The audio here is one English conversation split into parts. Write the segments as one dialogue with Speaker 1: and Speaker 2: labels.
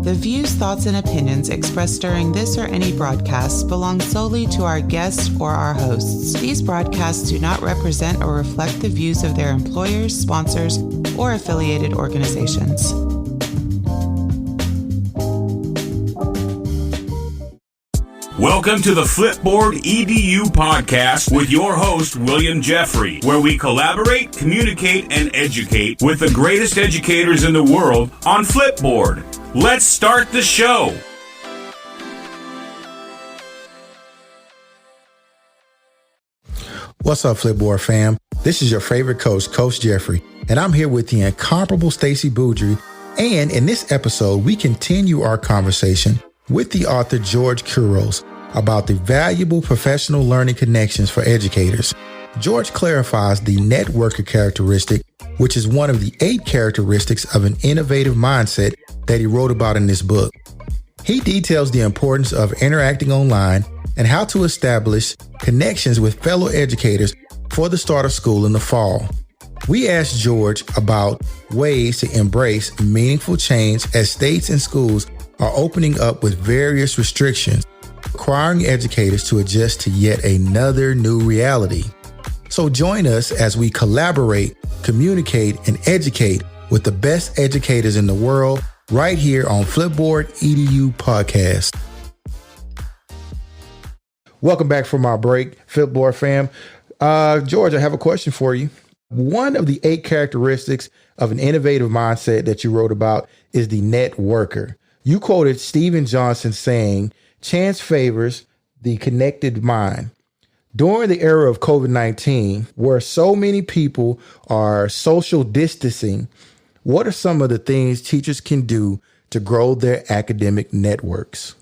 Speaker 1: The views, thoughts, and opinions expressed during this or any broadcast belong solely to our guests or our hosts. These broadcasts do not represent or reflect the views of their employers, sponsors, or affiliated organizations.
Speaker 2: Welcome to the Flipboard EDU podcast with your host, William Jeffrey, where we collaborate, communicate, and educate with the greatest educators in the world on Flipboard. Let's start the show.
Speaker 3: What's up, Flipboard fam? This is your favorite coach, Coach Jeffrey, and I'm here with the incomparable Stacy Boudry. And in this episode, we continue our conversation with the author George Couros about the valuable professional learning connections for educators. George clarifies the networker characteristic, which is one of the 8 characteristics of an innovative mindset that he wrote about in this book. He details the importance of interacting online and how to establish connections with fellow educators for the start of school in the fall. We asked George about ways to embrace meaningful change as states and schools are opening up with various restrictions, requiring educators to adjust to yet another new reality. So join us as we collaborate, communicate, and educate with the best educators in the world right here on Flipboard EDU Podcast. Welcome back from our break, Flipboard fam. George, I have a question for you. One of the 8 characteristics of an innovative mindset that you wrote about is the networker. You quoted Stephen Johnson saying, "Chance favors the connected mind." During the era of COVID-19, where so many people are social distancing, what are some of the things teachers can do to grow their academic networks?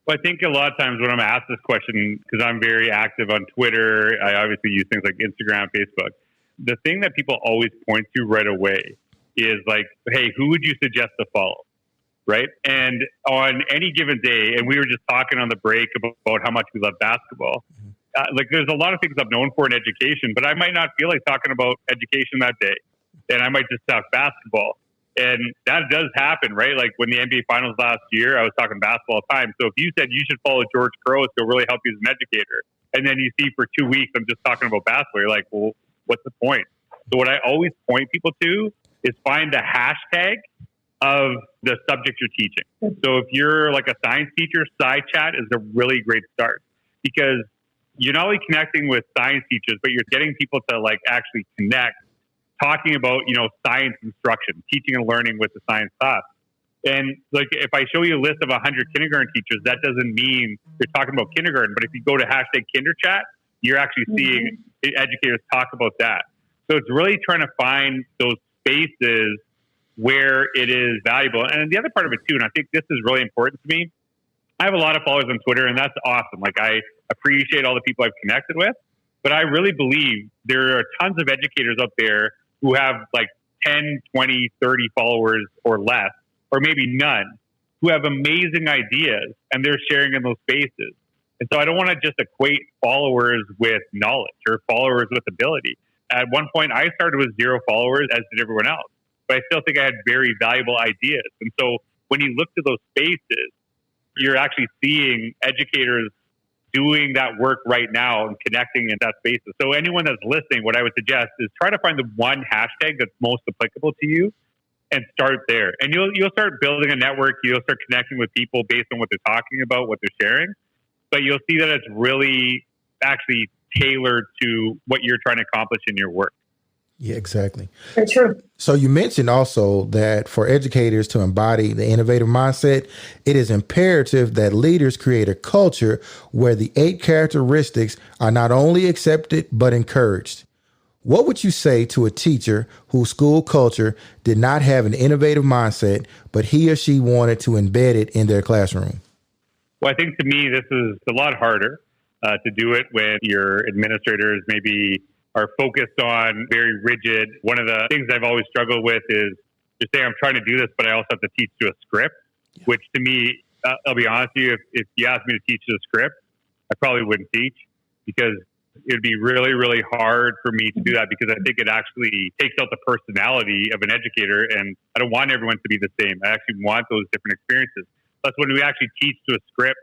Speaker 4: Well, I think a lot of times when I'm asked this question, because I'm very active on Twitter, I obviously use things like Instagram, Facebook. The thing that people always point to right away is like, hey, who would you suggest to follow? Right. And on any given day, and we were just talking on the break about how much we love basketball. Like there's a lot of things I'm known for in education, but I might not feel like talking about education that day. And I might just talk basketball. And that does happen, right? Like when the NBA finals last year, I was talking basketball all the time. So if you said you should follow George Couros, he'll really help you as an educator. And then you see for 2 weeks, I'm just talking about basketball. You're like, well, what's the point? So what I always point people to is find the hashtag of the subject you're teaching. So if you're like a science teacher, SciChat is a really great start because you're not only connecting with science teachers, but you're getting people to like actually connect, talking about, science instruction, teaching and learning with the science class. And like, if I show you a list of 100 kindergarten teachers, that doesn't mean you're talking about kindergarten. But if you go to hashtag KinderChat, you're actually seeing educators talk about that. So it's really trying to find those spaces where it is valuable. And the other part of it too, and I think this is really important to me, I have a lot of followers on Twitter and that's awesome. Like I appreciate all the people I've connected with, but I really believe there are tons of educators out there who have like 10, 20, 30 followers or less, or maybe none, who have amazing ideas and they're sharing in those spaces. And so I don't want to just equate followers with knowledge or followers with ability. At one point, I started with 0 followers, as did everyone else. But I still think I had very valuable ideas. And so when you look to those spaces, you're actually seeing educators doing that work right now and connecting in that spaces. So anyone that's listening, what I would suggest is try to find the one hashtag that's most applicable to you and start there. And you'll start building a network. You'll start connecting with people based on what they're talking about, what they're sharing. But you'll see that it's really actually tailored to what you're trying to accomplish in your work.
Speaker 3: Yeah, exactly.
Speaker 5: Very true.
Speaker 3: So you mentioned also that for educators to embody the innovative mindset, it is imperative that leaders create a culture where the 8 characteristics are not only accepted, but encouraged. What would you say to a teacher whose school culture did not have an innovative mindset, but he or she wanted to embed it in their classroom?
Speaker 4: Well, I think to me, this is a lot harder to do it when your administrators maybe are focused on very rigid. One of the things I've always struggled with is just saying I'm trying to do this, but I also have to teach to a script, which to me, I'll be honest with you, if you asked me to teach to a script, I probably wouldn't teach because It'd be really, really hard for me to do that because I think it actually takes out the personality of an educator, and I don't want everyone to be the same. I actually want those different experiences. Plus, when we actually teach to a script,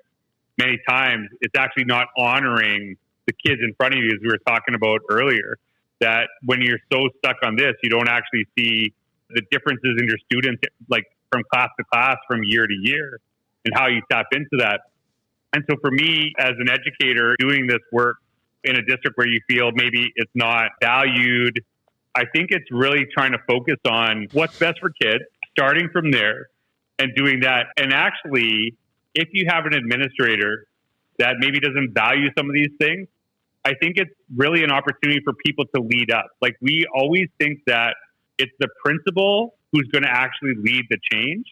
Speaker 4: many times it's actually not honoring the kids in front of you, as we were talking about earlier, that when you're so stuck on this, you don't actually see the differences in your students, like from class to class, from year to year, and how you tap into that. And so for me, as an educator doing this work in a district where you feel maybe it's not valued, I think it's really trying to focus on what's best for kids, starting from there and doing that. And actually, if you have an administrator that maybe doesn't value some of these things, I think it's really an opportunity for people to lead up. Like, we always think that it's the principal who's going to actually lead the change,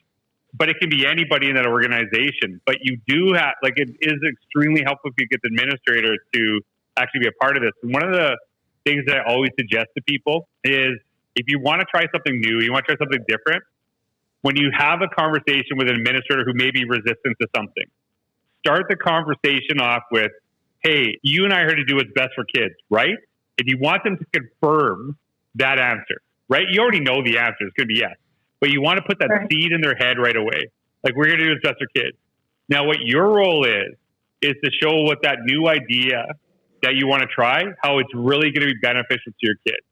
Speaker 4: but it can be anybody in that organization. But you do have, like, it is extremely helpful if you get the administrator to actually be a part of this. And one of the things that I always suggest to people is, if you want to try something new, you want to try something different, when you have a conversation with an administrator who may be resistant to something, start the conversation off with, hey, you and I are here to do what's best for kids, right? If you want them to confirm that answer, right? You already know the answer. It's going to be yes. But you want to put that seed in their head right away. Like, we're here to do what's best for kids. Now, what your role is to show what that new idea that you want to try, how it's really going to be beneficial to your kids.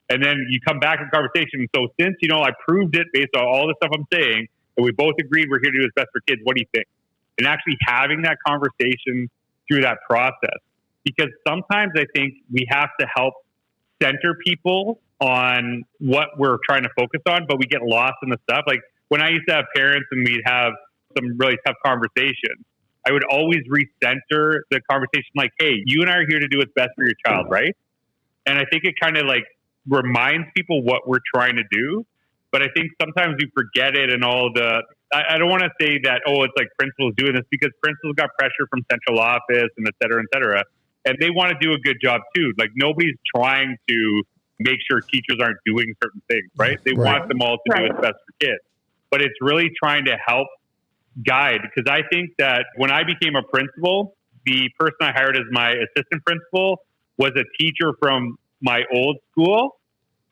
Speaker 4: And then you come back in conversation. So since, I proved it based on all the stuff I'm saying, and we both agreed we're here to do what's best for kids, what do you think? And actually having that conversation through that process. Because sometimes I think we have to help center people on what we're trying to focus on, but we get lost in the stuff. Like, when I used to have parents and we'd have some really tough conversations, I would always recenter the conversation like, hey, you and I are here to do what's best for your child, right? And I think it kind of like reminds people what we're trying to do. But I think sometimes we forget it, and all I don't want to say that, it's like principals doing this, because principals got pressure from central office and et cetera, and they want to do a good job too. Like, nobody's trying to make sure teachers aren't doing certain things, right? They want them all to do what's best for kids. But it's really trying to help guide, because I think that when I became a principal, the person I hired as my assistant principal was a teacher from my old school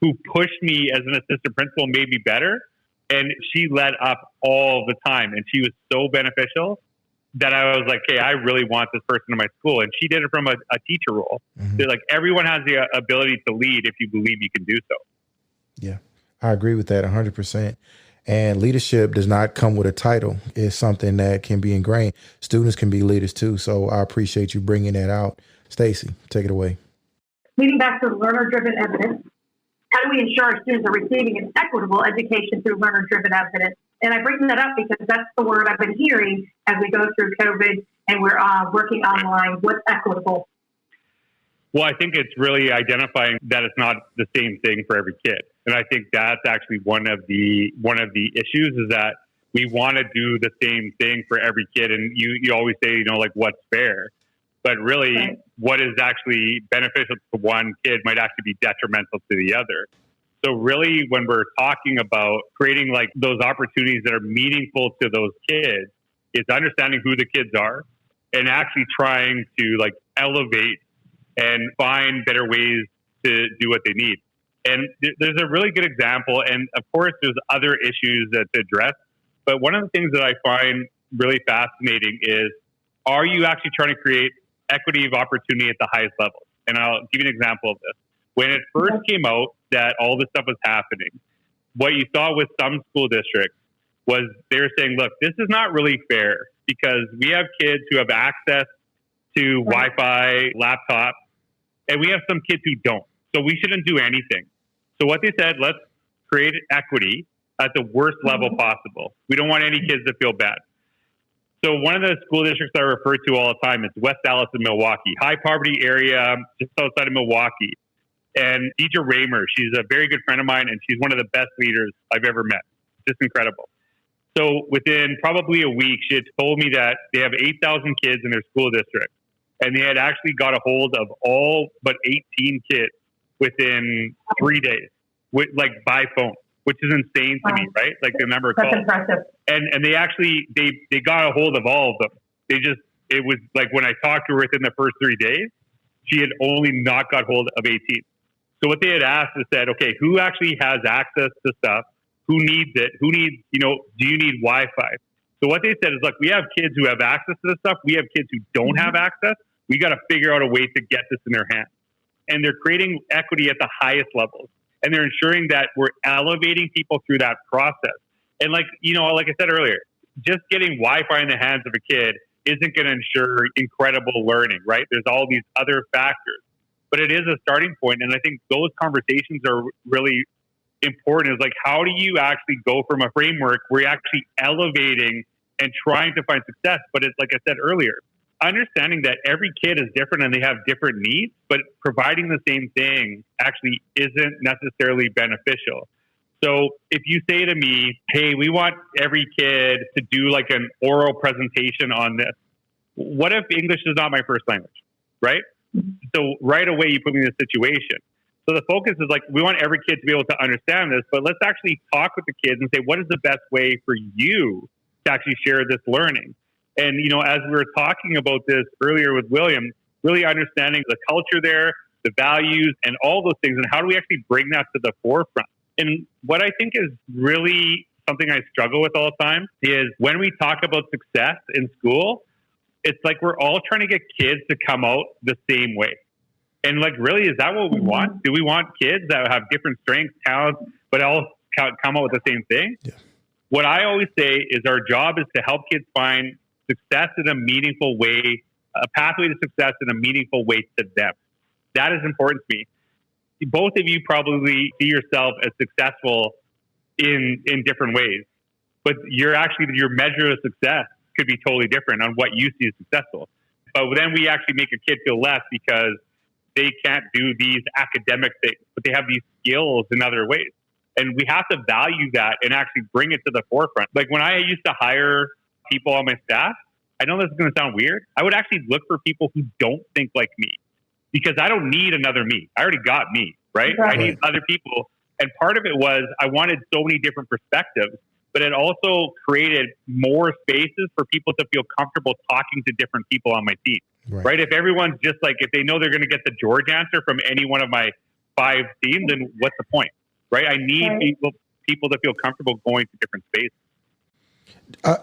Speaker 4: who pushed me as an assistant principal, made me better. And she led up all the time. And she was so beneficial that I was like, hey, I really want this person in my school. And she did it from a teacher role. Mm-hmm. So, like, everyone has the ability to lead if you believe you can do so.
Speaker 3: Yeah, I agree with that 100%. And leadership does not come with a title. It's something that can be ingrained. Students can be leaders too. So I appreciate you bringing that out. Stacey, take it away.
Speaker 5: Leading back to learner-driven evidence, how do we ensure our students are receiving an equitable education through learner-driven evidence? And I bring that up because that's the word I've been hearing as we go through COVID and we're working online. What's equitable?
Speaker 4: Well, I think it's really identifying that it's not the same thing for every kid. And I think that's actually one of the issues, is that we want to do the same thing for every kid. And you always say, like, what's fair? But really, what is actually beneficial to one kid might actually be detrimental to the other. So really, when we're talking about creating like those opportunities that are meaningful to those kids, it's understanding who the kids are and actually trying to like elevate and find better ways to do what they need. And there's a really good example. And of course, there's other issues to address. But one of the things that I find really fascinating is, are you actually trying to create equity of opportunity at the highest level? And I'll give you an example of this. When it first came out that all this stuff was happening, what you saw with some school districts was they were saying, look, this is not really fair because we have kids who have access to Wi-Fi, laptops, and we have some kids who don't. So we shouldn't do anything. So what they said, let's create equity at the worst level possible. We don't want any kids to feel bad. So one of the school districts I refer to all the time is West Dallas in Milwaukee, high poverty area just outside of Milwaukee. And Deidre Raymer, she's a very good friend of mine, and she's one of the best leaders I've ever met. Just incredible. So within probably a week, she had told me that they have 8,000 kids in their school district, and they had actually got a hold of all but 18 kids within 3 days, like by phone, which is insane to me, right? Like the number of calls.
Speaker 5: That's impressive.
Speaker 4: And they actually, they got a hold of all of them. It was like when I talked to her within the first 3 days, she had only not got hold of 18. So what they had asked is said, okay, who actually has access to stuff? Who needs it? Who needs, do you need Wi-Fi? So what they said is, look, we have kids who have access to this stuff. We have kids who don't have access. We got to figure out a way to get this in their hands. And they're creating equity at the highest levels. And they're ensuring that we're elevating people through that process. And like I said earlier, just getting Wi-Fi in the hands of a kid isn't going to ensure incredible learning, right? There's all these other factors. But it is a starting point. And I think those conversations are really important. Is like, how do you actually go from a framework where you're actually elevating and trying to find success? But it's like I said earlier, understanding that every kid is different and they have different needs, but providing the same thing actually isn't necessarily beneficial. So if you say to me, hey, we want every kid to do like an oral presentation on this, what if English is not my first language, right? So right away you put me in this situation. So the focus is like, we want every kid to be able to understand this, but let's actually talk with the kids and say, what is the best way for you to actually share this learning? And, as we were talking about this earlier with William, really understanding the culture there, the values, and all those things, and how do we actually bring that to the forefront? And what I think is really something I struggle with all the time is when we talk about success in school, it's like we're all trying to get kids to come out the same way. And like, really, is that what we want? Do we want kids that have different strengths, talents, but all come out with the same thing? Yeah. What I always say is our job is to help kids find success in a meaningful way, a pathway to success in a meaningful way to them. That is important to me. Both of you probably see yourself as successful in different ways, but your measure of success could be totally different on what you see as successful. But then we actually make a kid feel less because they can't do these academic things, but they have these skills in other ways. And we have to value that and actually bring it to the forefront. Like when I used to hire people on my staff, I know this is going to sound weird. I would actually look for people who don't think like me because I don't need another me. I already got me, right? Exactly. I need other people. And part of it was I wanted so many different perspectives, but it also created more spaces for people to feel comfortable talking to different people on my team, right? If everyone's just like, if they know they're going to get the George answer from any one of my 5 teams, then what's the point, right? I need people to feel comfortable going to different spaces.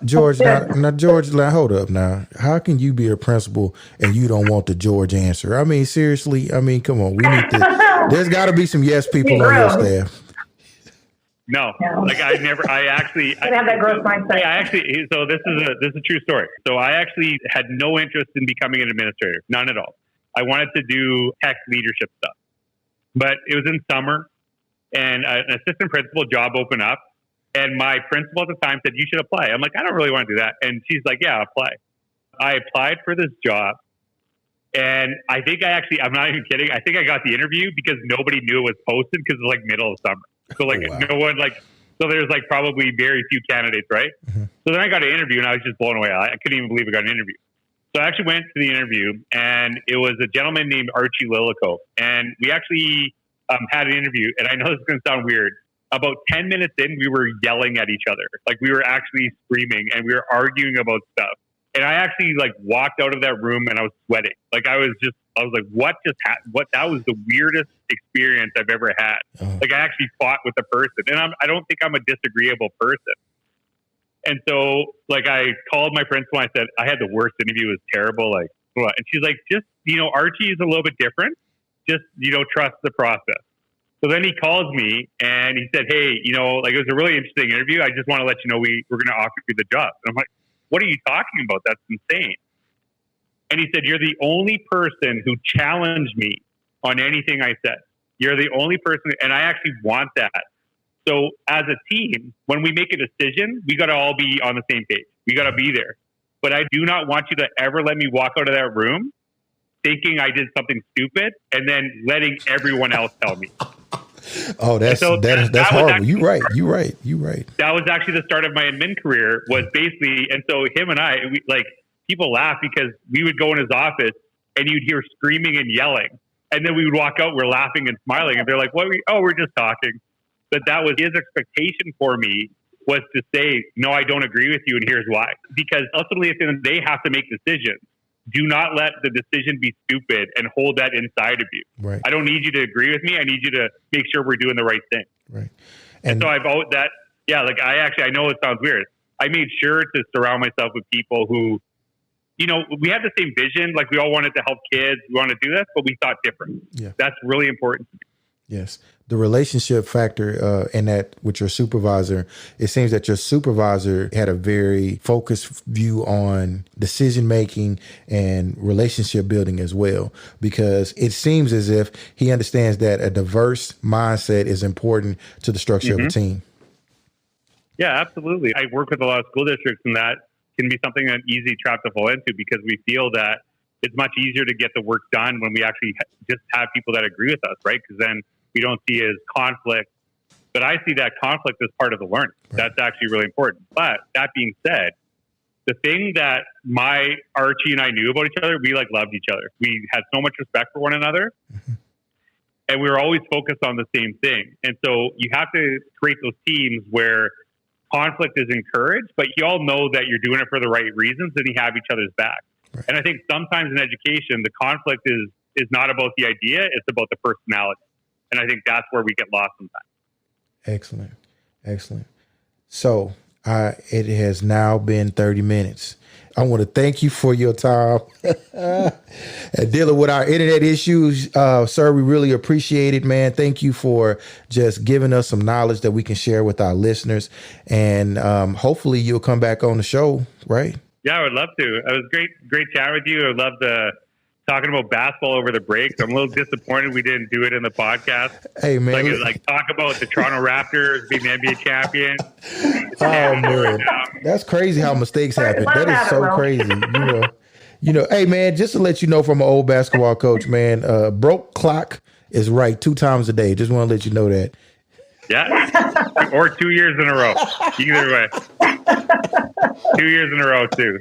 Speaker 3: George, now, George, hold up now. How can you be a principal and you don't want the George answer? I mean, seriously, come on. We need to, there's got to be some yes people on your staff.
Speaker 4: No, like I actually have that growth mindset. So this is a true story. So I actually had no interest in becoming an administrator, none at all. I wanted to do tech leadership stuff, but it was in summer and an assistant principal job opened up. And my principal at the time said, you should apply. I'm like, I don't really want to do that. And she's like, yeah, apply. I applied for this job. And I think I'm not even kidding. I think I got the interview because nobody knew it was posted because it was like middle of summer. So like no one so there's like probably very few candidates, right? Mm-hmm. So then I got an interview and I was just blown away. I couldn't even believe I got an interview. So I actually went to the interview and it was a gentleman named Archie Lilico. And we actually had an interview. And I know this is going to sound weird. About 10 minutes in, we were yelling at each other. Like we were actually screaming and we were arguing about stuff. And I actually like walked out of that room and I was sweating. Like I was like, what just happened? That was the weirdest experience I've ever had. Like I actually fought with a person and I don't think I'm a disagreeable person. And so like I called my principal and I said, I had the worst interview. It was terrible. Like, what? And she's like, just, Archie is a little bit different. Just, trust the process. So then he calls me and he said, hey, like it was a really interesting interview. I just want to let you know we're going to offer you the job. And I'm like, what are you talking about? That's insane. And he said, you're the only person who challenged me on anything I said. You're the only person. And I actually want that. So as a team, when we make a decision, we got to all be on the same page. We got to be there. But I do not want you to ever let me walk out of that room thinking I did something stupid and then letting everyone else tell me.
Speaker 3: Oh, that's horrible. You're right.
Speaker 4: That was actually the start of my admin career was basically, and so him and I, people laugh because we would go in his office and you'd hear screaming and yelling. And then we would walk out, we're laughing and smiling. And they're like, we're just talking. But that was his expectation for me was to say, no, I don't agree with you. And here's why. Because ultimately, if they have to make decisions, do not let the decision be stupid and hold that inside of you.
Speaker 3: Right.
Speaker 4: I don't need you to agree with me. I need you to make sure we're doing the right thing.
Speaker 3: Right.
Speaker 4: And so I've always I know it sounds weird. I made sure to surround myself with people who, we had the same vision. Like, we all wanted to help kids. We want to do this, but we thought different.
Speaker 3: Yeah.
Speaker 4: That's really important to me.
Speaker 3: Yes. The relationship factor in that with your supervisor, it seems that your supervisor had a very focused view on decision making and relationship building as well, because it seems as if he understands that a diverse mindset is important to the structure of a team.
Speaker 4: Yeah, absolutely. I work with a lot of school districts, and that can be something an easy trap to fall into, because we feel that it's much easier to get the work done when we actually just have people that agree with us, right? Because then we don't see it as conflict. But I see that conflict as part of the learning. Right. That's actually really important. But that being said, the thing that my Archie and I knew about each other, we loved each other. We had so much respect for one another. And we were always focused on the same thing. And so you have to create those teams where conflict is encouraged, but you all know that you're doing it for the right reasons and you have each other's back. Right. And I think sometimes in education, the conflict is not about the idea, it's about the personality. And I think that's where we get lost sometimes.
Speaker 3: Excellent. So it has now been 30 minutes. I want to thank you for your time and dealing with our internet issues. Sir, we really appreciate it, man. Thank you for just giving us some knowledge that we can share with our listeners. And hopefully you'll come back on the show, right? Yeah,
Speaker 4: I would love to. It was great chatting with you. I love talking about basketball over the break. So I'm a little disappointed we didn't do it in the podcast.
Speaker 3: Hey, man.
Speaker 4: Like talk about the Toronto Raptors being the NBA champion.
Speaker 3: Oh, man. That's crazy how mistakes happen. That is so crazy. Hey, man, just to let you know from an old basketball coach, man, broke clock is right 2 times a day. Just want to let you know that.
Speaker 4: Yeah. Or 2 years in a row. Either way. 2 years in a row, too.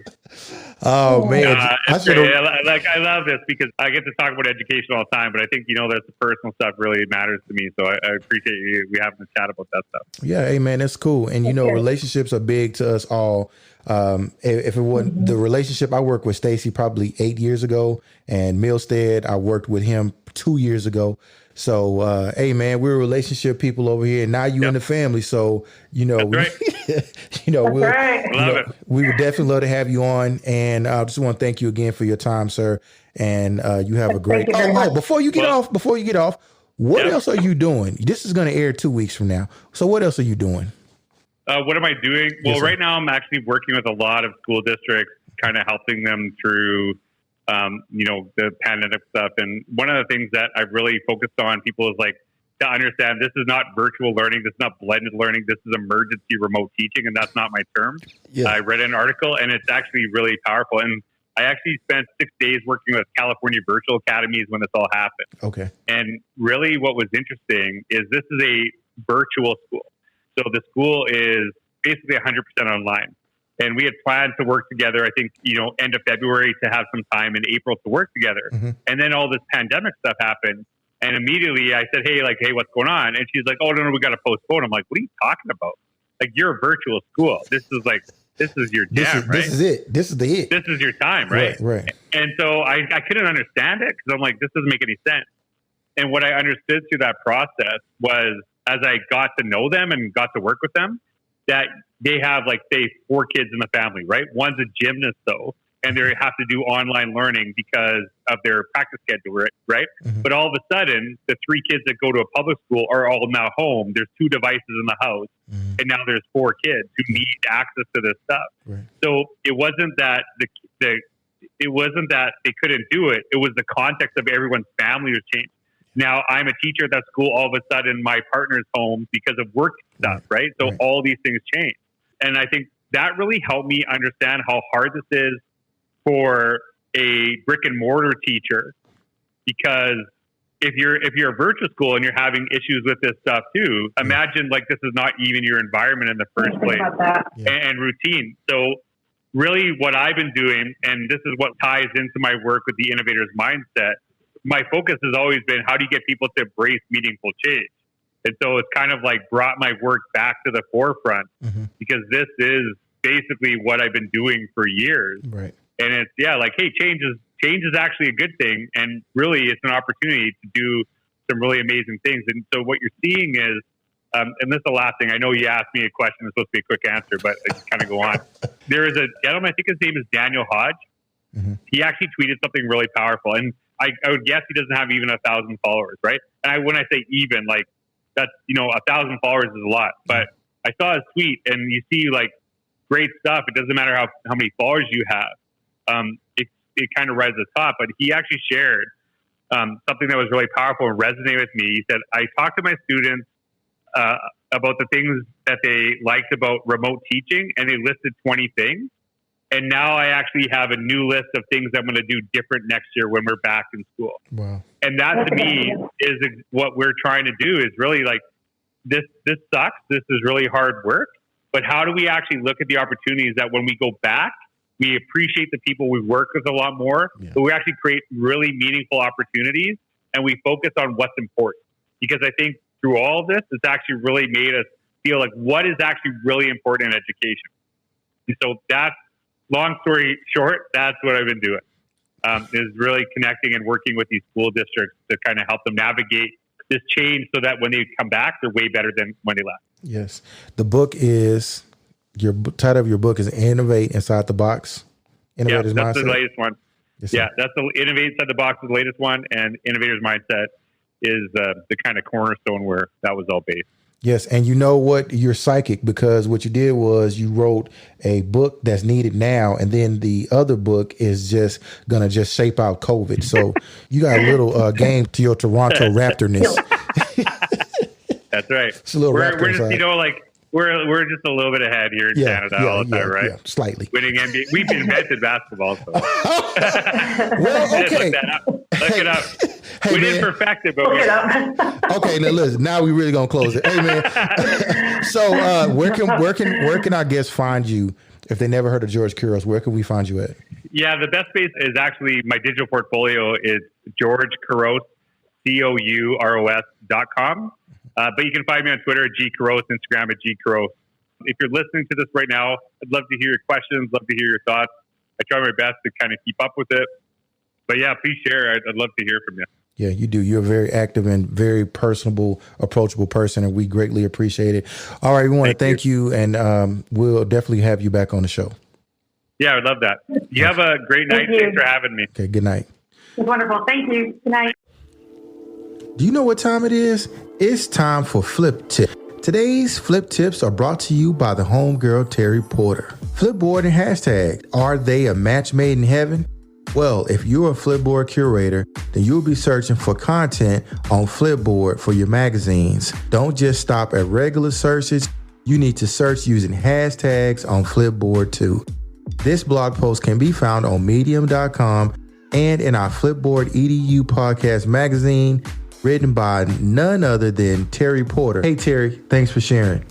Speaker 3: Oh, man.
Speaker 4: I love this because I get to talk about education all the time, but I think, that the personal stuff really matters to me. So I appreciate you. We have to chat about that stuff.
Speaker 3: Yeah. Hey, man, that's cool. And, relationships are big to us all. If it wasn't the relationship, I worked with Stacy probably 8 years ago, and Milstead, I worked with him 2 years ago. So, hey, man, we're relationship people over here. And now you in the family. So, we would definitely love to have you on. And I just want to thank you again for your time, sir. And you have a great. Before you get off, what else are you doing? This is going to air 2 weeks from now. So what else are you doing?
Speaker 4: What am I doing? Well, right now I'm actually working with a lot of school districts, kind of helping them through the pandemic stuff. And one of the things that I've really focused on people is to understand this is not virtual learning. This is not blended learning. This is emergency remote teaching. And that's not my term. Yeah. I read an article and it's actually really powerful. And I actually spent 6 days working with California virtual academies when this all happened.
Speaker 3: Okay.
Speaker 4: And really what was interesting is this is a virtual school. So the school is basically 100% online. And we had planned to work together, I think, end of February to have some time in April to work together. Mm-hmm. And then all this pandemic stuff happened. And immediately I said, hey, what's going on? And she's like, oh, no, we got to postpone. I'm like, what are you talking about? You're a virtual school. This is your jam, right?
Speaker 3: This is it. This is it.
Speaker 4: This is your time, right?
Speaker 3: Right.
Speaker 4: And so I couldn't understand it because I'm like, this doesn't make any sense. And what I understood through that process was as I got to know them and got to work with them, that they have say 4 kids in the family, right? One's a gymnast though, and they have to do online learning because of their practice schedule, right? Mm-hmm. But all of a sudden, the 3 kids that go to a public school are all now home. There's 2 devices in the house, and now there's 4 kids who need access to this stuff. Right. So it wasn't that it wasn't that they couldn't do it. It was the context of everyone's family was changed. Now I'm a teacher at that school. All of a sudden, my partner's home because of work stuff, right? So all these things change. And I think that really helped me understand how hard this is for a brick and mortar teacher, because if you're a virtual school and you're having issues with this stuff too, imagine this is not even your environment in the first place and routine. So really what I've been doing, and this is what ties into my work with the innovator's mindset, my focus has always been how do you get people to embrace meaningful change? And so it's kind of brought my work back to the forefront because this is basically what I've been doing for years.
Speaker 3: Right.
Speaker 4: And it's, like, hey, change is actually a good thing. And really it's an opportunity to do some really amazing things. And so what you're seeing is, and this is the last thing, I know you asked me a question, it's supposed to be a quick answer, but I just kind of go on. There is a gentleman, I think his name is Daniel Hodge. Mm-hmm. He actually tweeted something really powerful. And I would guess he doesn't have even 1,000 followers, right? And when I say even, like, that's, 1,000 followers is a lot. But I saw his tweet, and you see, like, great stuff. It doesn't matter how many followers you have. It kind of rises to the top. But he actually shared something that was really powerful and resonated with me. He said, I talked to my students about the things that they liked about remote teaching, and they listed 20 things. And now I actually have a new list of things I'm going to do different next year when we're back in school.
Speaker 3: Wow.
Speaker 4: And that to me is what we're trying to do, is really like, this sucks. This is really hard work. But how do we actually look at the opportunities that when we go back, we appreciate the people we work with a lot more, but we actually create really meaningful opportunities, and we focus on what's important. Because I think through all of this, it's actually really made us feel like what is actually really important in education. And so that's, long story short, that's what I've been doing, is really connecting and working with these school districts to kind of help them navigate this change so that when they come back, they're way better than when they left.
Speaker 3: Yes. The book is, your title of your book is Innovate Inside the Box. Innovator's
Speaker 4: Mindset. That's the latest one.
Speaker 3: Yes,
Speaker 4: that's the Innovate Inside the Box is the latest one. And Innovator's Mindset is the kind of cornerstone where that was all based.
Speaker 3: Yes. And you know what? You're psychic, because what you did was you wrote a book that's needed now. And then the other book is just going to just shape out COVID. So you got a little game to your Toronto Raptorness.
Speaker 4: That's right.
Speaker 3: It's a little
Speaker 4: we're just, we're just a little bit ahead here in Canada all the time, right?
Speaker 3: Yeah, slightly.
Speaker 4: Winning NBA. We've invented basketball. So.
Speaker 3: Well, okay.
Speaker 4: Look it up.
Speaker 3: Hey,
Speaker 4: we didn't perfect it, but
Speaker 3: okay, now listen. Now we really gonna close it. Hey, man. So, where can our guests find you if they never heard of George Couros? Where can we find you at?
Speaker 4: Yeah, the best place is actually my digital portfolio is George Couros, COUROS.com. But you can find me on Twitter at G Couros, Instagram at G Couros. If you're listening to this right now, I'd love to hear your questions, love to hear your thoughts. I try my best to kind of keep up with it. But yeah, please share. I'd love to hear from you.
Speaker 3: Yeah, you do. You're a very active and very personable, approachable person, and we greatly appreciate it. All right, we want to thank you, and we'll definitely have you back on the show.
Speaker 4: Yeah, I would love that. You have a great night. Thanks for having me.
Speaker 3: Okay, good night.
Speaker 5: Wonderful. Thank you. Good night.
Speaker 3: Do you know what time it is? It's time for Flip Tip. Today's Flip Tips are brought to you by the homegirl Terry Porter. Flipboard and hashtag, are they a match made in heaven? Well, if you're a Flipboard curator, then you'll be searching for content on Flipboard for your magazines. Don't just stop at regular searches. You need to search using hashtags on Flipboard too. This blog post can be found on medium.com and in our Flipboard EDU podcast magazine, written by none other than Terry Porter. Hey, Terry, thanks for sharing.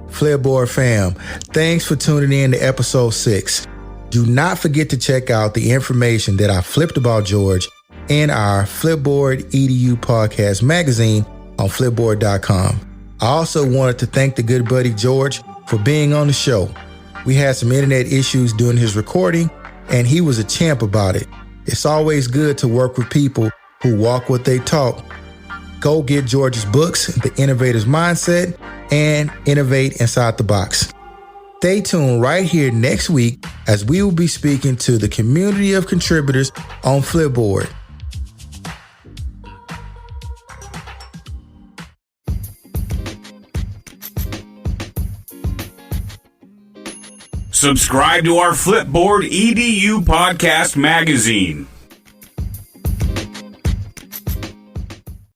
Speaker 3: Flipboard fam, thanks for tuning in to episode 6. Do not forget to check out the information that I flipped about George in our Flipboard EDU podcast magazine on flipboard.com. I also wanted to thank the good buddy George for being on the show. We had some internet issues during his recording, and he was a champ about it. It's always good to work with people who walk what they talk. Go get George's books, The Innovator's Mindset and Innovate Inside the Box. Stay tuned right here next week as we will be speaking to the community of contributors on Flipboard.
Speaker 2: Subscribe to our Flipboard EDU podcast magazine.